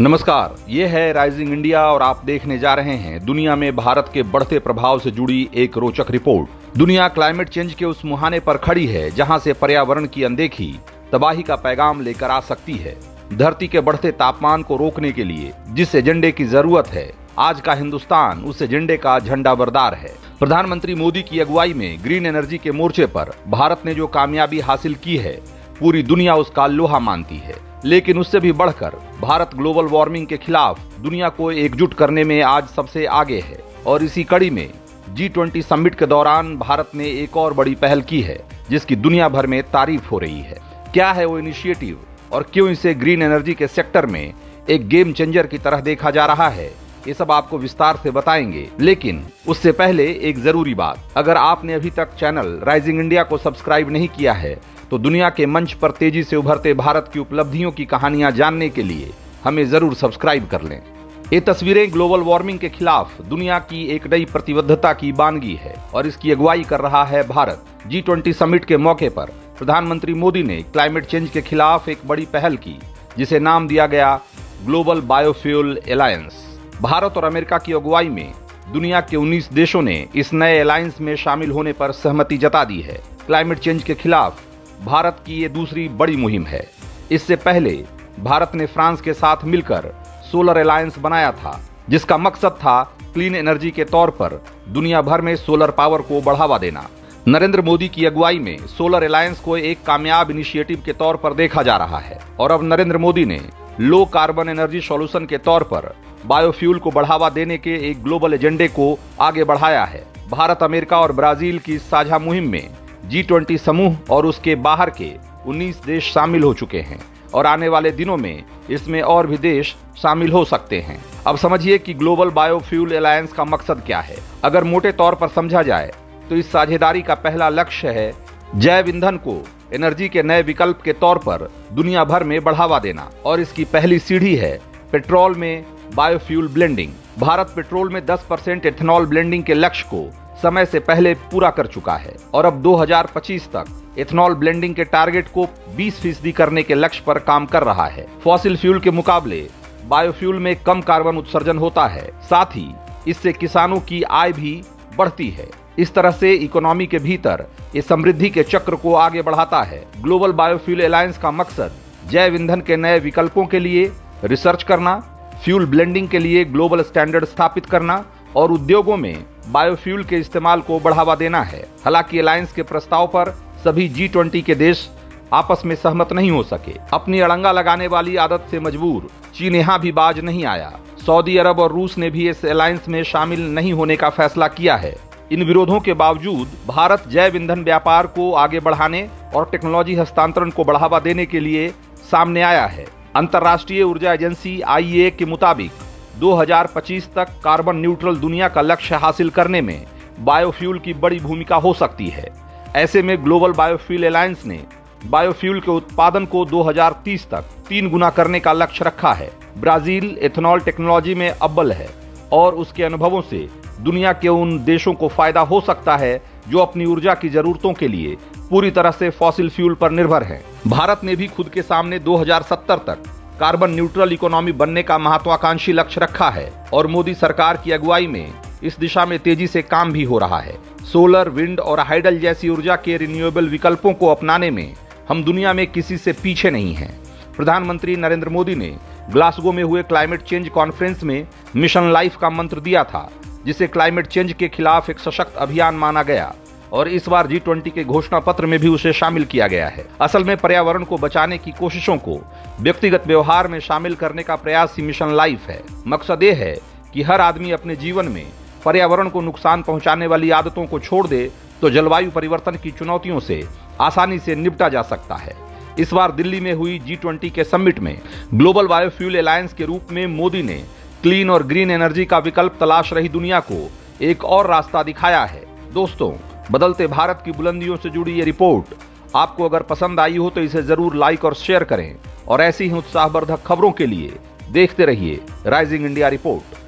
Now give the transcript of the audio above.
नमस्कार, ये है राइजिंग इंडिया और आप देखने जा रहे हैं दुनिया में भारत के बढ़ते प्रभाव से जुड़ी एक रोचक रिपोर्ट। दुनिया क्लाइमेट चेंज के उस मुहाने पर खड़ी है जहां से पर्यावरण की अनदेखी तबाही का पैगाम लेकर आ सकती है। धरती के बढ़ते तापमान को रोकने के लिए जिस एजेंडे की जरूरत है, आज का हिंदुस्तान उस एजेंडे का झंडा बरदार है। प्रधानमंत्री मोदी की अगुवाई में ग्रीन एनर्जी के मोर्चे पर भारत ने जो कामयाबी हासिल की है, पूरी दुनिया उसका लोहा मानती है। लेकिन उससे भी बढ़कर भारत ग्लोबल वार्मिंग के खिलाफ दुनिया को एकजुट करने में आज सबसे आगे है। और इसी कड़ी में G20 समिट के दौरान भारत ने एक और बड़ी पहल की है जिसकी दुनिया भर में तारीफ हो रही है। क्या है वो इनिशिएटिव और क्यों इसे ग्रीन एनर्जी के सेक्टर में एक गेम चेंजर की तरह देखा जा रहा है, ये सब आपको विस्तार से बताएंगे। लेकिन उससे पहले एक जरूरी बात, अगर आपने अभी तक चैनल राइजिंग इंडिया को सब्सक्राइब नहीं किया है तो दुनिया के मंच पर तेजी से उभरते भारत की उपलब्धियों की कहानियां जानने के लिए हमें जरूर सब्सक्राइब कर लें। ये तस्वीरें ग्लोबल वार्मिंग के खिलाफ दुनिया की एक नई प्रतिबद्धता की बानगी है और इसकी अगुवाई कर रहा है भारत। G20 समिट के मौके पर प्रधानमंत्री मोदी ने क्लाइमेट चेंज के खिलाफ एक बड़ी पहल की जिसे नाम दिया गया ग्लोबल बायोफ्यूल अलायंस। भारत और अमेरिका की अगुवाई में दुनिया के 19 देशों ने इस नए अलायंस में शामिल होने पर सहमति जता दी है। क्लाइमेट चेंज के खिलाफ भारत की ये दूसरी बड़ी मुहिम है। इससे पहले भारत ने फ्रांस के साथ मिलकर सोलर अलायंस बनाया था जिसका मकसद था क्लीन एनर्जी के तौर पर दुनिया भर में सोलर पावर को बढ़ावा देना। नरेंद्र मोदी की अगुवाई में सोलर अलायंस को एक कामयाब इनिशिएटिव के तौर पर देखा जा रहा है और अब नरेंद्र मोदी ने लो कार्बन एनर्जी सॉल्यूशन के तौर पर बायोफ्यूल को बढ़ावा देने के एक ग्लोबल एजेंडे को आगे बढ़ाया है। भारत, अमेरिका और ब्राजील की साझा मुहिम में G20 समूह और उसके बाहर के 19 देश शामिल हो चुके हैं और आने वाले दिनों में इसमें और भी देश शामिल हो सकते हैं। अब समझिए कि ग्लोबल बायोफ्यूल अलायंस का मकसद क्या है। अगर मोटे तौर पर समझा जाए तो इस साझेदारी का पहला लक्ष्य है जैव ईंधन को एनर्जी के नए विकल्प के तौर पर दुनिया भर में बढ़ावा देना और इसकी पहली सीढ़ी है पेट्रोल में बायोफ्यूल ब्लेंडिंग। भारत पेट्रोल में 10% एथेनॉल ब्लेंडिंग के लक्ष्य को समय से पहले पूरा कर चुका है और अब 2025 तक एथेनॉल ब्लेंडिंग के टारगेट को 20% करने के लक्ष्य पर काम कर रहा है। फॉसिल फ्यूल के मुकाबले बायोफ्यूल में कम कार्बन उत्सर्जन होता है, साथ ही इससे किसानों की आय भी बढ़ती है। इस तरह से इकोनॉमी के भीतर ये समृद्धि के चक्र को आगे बढ़ाता है। ग्लोबल बायोफ्यूल अलायंस का मकसद जैव ईंधन के नए विकल्पों के लिए रिसर्च करना, फ्यूल ब्लेंडिंग के लिए ग्लोबल स्टैंडर्ड स्थापित करना और उद्योगों में बायोफ्यूल के इस्तेमाल को बढ़ावा देना है। हालांकि अलायंस के प्रस्ताव पर सभी G20 के देश आपस में सहमत नहीं हो सके। अपनी अड़ंगा लगाने वाली आदत से मजबूर चीन यहां भी बाज नहीं आया। सऊदी अरब और रूस ने भी इस अलायंस में शामिल नहीं होने का फैसला किया है। इन विरोधों के बावजूद भारत जैव ईंधन व्यापार को आगे बढ़ाने और टेक्नोलॉजी हस्तांतरण को बढ़ावा देने के लिए सामने आया है। अंतर्राष्ट्रीय ऊर्जा एजेंसी IEA के मुताबिक 2025 तक कार्बन न्यूट्रल दुनिया का लक्ष्य हासिल करने में बायोफ्यूल की बड़ी भूमिका हो सकती है। ऐसे में ग्लोबल बायोफ्यूल अलायंस ने बायोफ्यूल के उत्पादन को 2030 तक 3 गुना करने का लक्ष्य रखा है। ब्राजील एथेनॉल टेक्नोलॉजी में अव्वल है और उसके अनुभवों से दुनिया के उन देशों को फायदा हो सकता है जो अपनी ऊर्जा की जरूरतों के लिए पूरी तरह से फॉसिल फ्यूल पर निर्भर हैं। भारत ने भी खुद के सामने 2070 तक कार्बन न्यूट्रल इकोनॉमी बनने का महत्वाकांक्षी लक्ष्य रखा है और मोदी सरकार की अगुवाई में इस दिशा में तेजी से काम भी हो रहा है। सोलर, विंड और हाइडल जैसी ऊर्जा के रिन्यूएबल विकल्पों को अपनाने में हम दुनिया में किसी से पीछे नहीं हैं। प्रधानमंत्री नरेंद्र मोदी ने ग्लासगो में हुए क्लाइमेट चेंज कॉन्फ्रेंस में मिशन लाइफ का मंत्र दिया था, जिसे क्लाइमेट चेंज के खिलाफ एक सशक्त अभियान माना गया और इस बार G20 के घोषणा पत्र में भी उसे शामिल किया गया है। असल में पर्यावरण को बचाने की कोशिशों को व्यक्तिगत व्यवहार में शामिल करने का प्रयास ही मिशन लाइफ है। मकसद ये है कि हर आदमी अपने जीवन में पर्यावरण को नुकसान पहुंचाने वाली आदतों को छोड़ दे तो जलवायु परिवर्तन की चुनौतियों से आसानी से निपटा जा सकता है। इस बार दिल्ली में हुई G20 के समिट में ग्लोबल बायोफ्यूल अलायंस के रूप में मोदी ने क्लीन और ग्रीन एनर्जी का विकल्प तलाश रही दुनिया को एक और रास्ता दिखाया है। दोस्तों, बदलते भारत की बुलंदियों से जुड़ी ये रिपोर्ट आपको अगर पसंद आई हो तो इसे जरूर लाइक और शेयर करें और ऐसी ही उत्साहवर्धक खबरों के लिए देखते रहिए राइजिंग इंडिया रिपोर्ट।